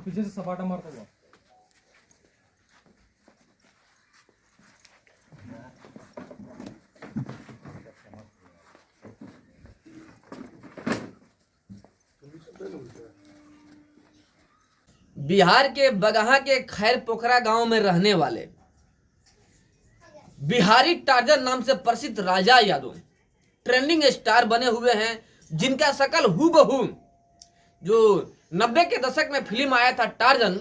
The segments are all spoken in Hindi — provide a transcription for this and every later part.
पीछे से सपाटा मारता हुआ। बिहार के बगहा के खैर पोखरा गांव में रहने वाले बिहारी टार्जन नाम से प्रसिद्ध राजा यादव ट्रेंडिंग स्टार बने हुए हैं, जिनका शकल हूबहू जो 90 के दशक में फिल्म आया था टार्जन,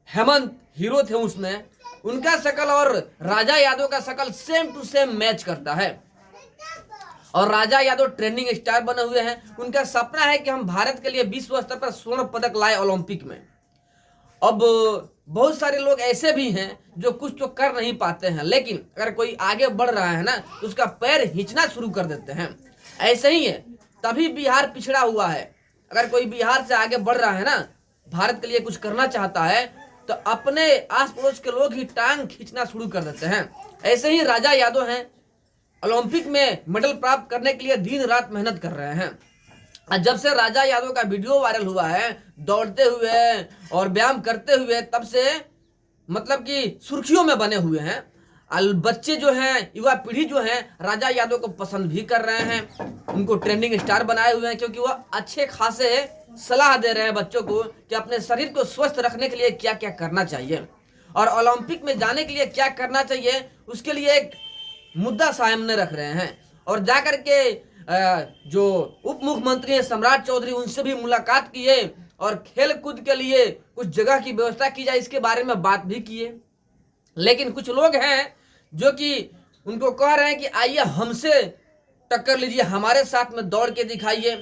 हेमंत हीरो थे उसमें, उनका शकल और राजा यादव का शकल सेम टू सेम मैच करता है। और राजा यादव ट्रेंडिंग स्टार बने हुए हैं। उनका सपना है कि हम भारत के लिए विश्व स्तर पर स्वर्ण पदक लाए ओलंपिक में। अब बहुत सारे लोग ऐसे भी हैं जो कुछ तो कर नहीं पाते हैं, लेकिन अगर कोई आगे बढ़ रहा है ना तो उसका पैर खींचना शुरू कर देते हैं। ऐसे ही है, तभी बिहार पिछड़ा हुआ है। अगर कोई बिहार से आगे बढ़ रहा है ना, भारत के लिए कुछ करना चाहता है, तो अपने आस पड़ोस के लोग ही टांग खींचना शुरू कर देते हैं। ऐसे ही राजा यादव हैं, ओलंपिक में मेडल प्राप्त करने के लिए दिन रात मेहनत कर रहे हैं। जब से राजा यादव का वीडियो वायरल हुआ है दौड़ते हुए और व्यायाम करते हुए, तब से मतलब कि सुर्खियों में बने हुए हैं। बच्चे जो हैं, युवा पीढ़ी जो है, राजा यादव को पसंद भी कर रहे हैं, उनको ट्रेंडिंग स्टार बनाए हुए हैं, क्योंकि वह अच्छे खासे सलाह दे रहे हैं बच्चों को कि अपने शरीर को स्वस्थ रखने के लिए क्या क्या करना चाहिए और ओलंपिक में जाने के लिए क्या करना चाहिए, उसके लिए एक मुद्दा सामने रख रहे हैं। और जाकर के जो उप मुख्यमंत्री है सम्राट चौधरी, उनसे भी मुलाकात किए और खेल कूद के लिए कुछ जगह की व्यवस्था की जाए, इसके बारे में बात भी किए। लेकिन कुछ लोग हैं जो कि उनको कह रहे हैं कि आइए हमसे टक्कर लीजिए, हमारे साथ में दौड़ के दिखाइए।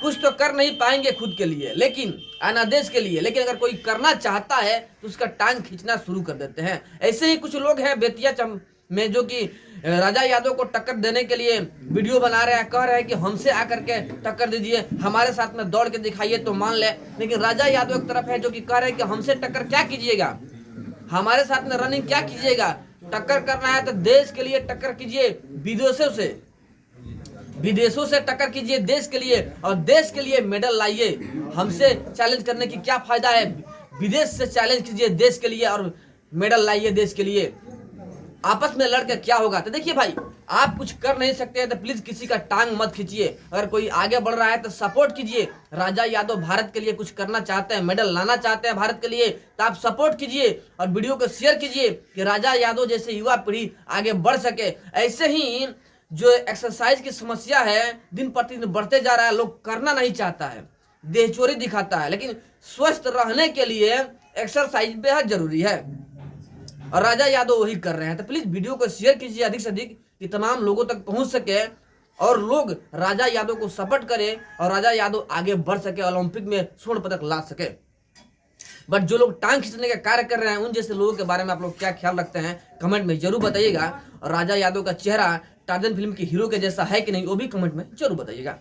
कुछ तो कर नहीं पाएंगे खुद के लिए, लेकिन अनादेश के लिए, लेकिन अगर कोई करना चाहता है तो उसका टांग खींचना शुरू कर देते हैं। ऐसे ही कुछ लोग हैं बेतिया में जो कि राजा यादव को टक्कर देने के लिए वीडियो बना रहे हैं, कह रहे हैं कि हमसे आकर के टक्कर दीजिए, हमारे साथ में दौड़ के दिखाइए तो मान ले। लेकिन राजा यादव एक तरफ है जो कि कह रहे हैं कि हमसे टक्कर क्या कीजिएगा, हमारे साथ में रनिंग क्या कीजिएगा, टक्कर करना है तो देश के लिए टक्कर कीजिए, विदेशों से टक्कर कीजिए देश के लिए, और देश के लिए मेडल लाइए। हमसे चैलेंज करने की क्या फायदा है, विदेश से चैलेंज कीजिए देश के लिए और मेडल लाइए देश के लिए। आपस में लड़कर क्या होगा? तो देखिए भाई, आप कुछ कर नहीं सकते हैं तो प्लीज किसी का टांग मत खींचिए। अगर कोई आगे बढ़ रहा है तो सपोर्ट कीजिए। राजा यादव भारत के लिए कुछ करना चाहते हैं, मेडल लाना चाहते हैं भारत के लिए, तो आप सपोर्ट कीजिए और वीडियो को शेयर कीजिए कि राजा यादव जैसे युवा पीढ़ी आगे बढ़ सके। ऐसे ही जो एक्सरसाइज की समस्या है दिन प्रतिदिन बढ़ते जा रहा है, लोग करना नहीं चाहता है, देहचोरी दिखाता है, लेकिन स्वस्थ रहने के लिए एक्सरसाइज बेहद जरूरी है और राजा यादव वही कर रहे हैं। तो प्लीज वीडियो को शेयर कीजिए अधिक से अधिक कि तमाम लोगों तक पहुंच सके और लोग राजा यादव को सपोर्ट करें और राजा यादव आगे बढ़ सके, ओलंपिक में स्वर्ण पदक ला सके। बट जो लोग टांग खींचने का कार्य कर रहे हैं, उन जैसे लोगों के बारे में आप लोग क्या ख्याल रखते हैं कमेंट में जरूर बताइएगा। और राजा यादव का चेहरा टार्जन फिल्म की हीरो के जैसा है कि नहीं, वो भी कमेंट में जरूर बताइएगा।